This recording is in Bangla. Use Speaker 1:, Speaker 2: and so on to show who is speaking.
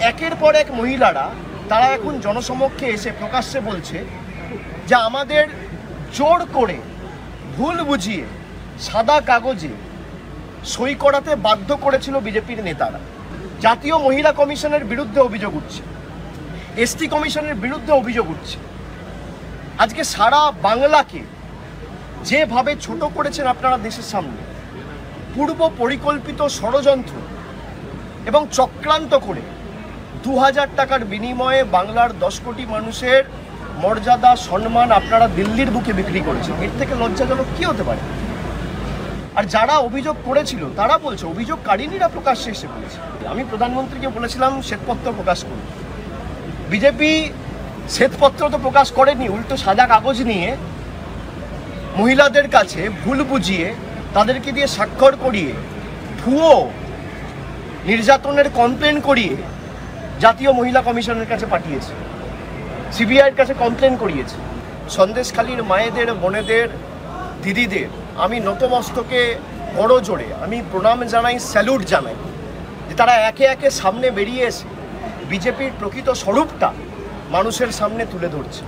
Speaker 1: একের পর এক মহিলারা তারা এখন জনসমক্ষে এসে প্রকাশ্যে বলছে যে আমাদের জোর করে ভুল বুঝিয়ে সাদা কাগজে সই করাতে বাধ্য করেছিল বিজেপির নেতারা। জাতীয় মহিলা কমিশনের বিরুদ্ধে অভিযোগ উঠছে, এসটি কমিশনের বিরুদ্ধে অভিযোগ উঠছে। আজকে সারা বাংলাকে যেভাবে ছোট করেছেন আপনারা দেশের সামনে, পূর্ব পরিকল্পিত ষড়যন্ত্র এবং চক্রান্ত করে 2000 টাকার বিনিময়ে বাংলার 10 কোটি মানুষের মর্যাদা সম্মান আপনারা দিল্লির বুকে বিক্রি করেছেন। এর থেকে লজ্জাজনক কি হতে পারে? আর যারা অভিযোগ করেছিল তারা বলছে, অভিযোগকারিনীরা প্রকাশ্যে এসে বলেছে। আমি প্রধানমন্ত্রীকে বলেছিলাম শ্বেতপত্র প্রকাশ করুন। বিজেপি শ্বেতপত্র তো প্রকাশ করেনি, উল্টো সাদা কাগজ নিয়ে মহিলাদের কাছে ভুল বুঝিয়ে তাদেরকে দিয়ে স্বাক্ষর করিয়ে ভুয়ো নির্যাতনের কমপ্লেন করিয়ে জাতীয় মহিলা কমিশনের কাছে পাঠিয়েছে, সিবিআইয়ের কাছে কমপ্লেন করিয়েছে। সন্দেশখালীর মায়েদের, বোনেদের, দিদিদের আমি নতমস্তকে বড় জোরে আমি প্রণাম জানাই, স্যালুট জানাই যে তারা একে একে সামনে বেরিয়ে এসে বিজেপির প্রকৃত স্বরূপটা মানুষের সামনে তুলে ধরছে।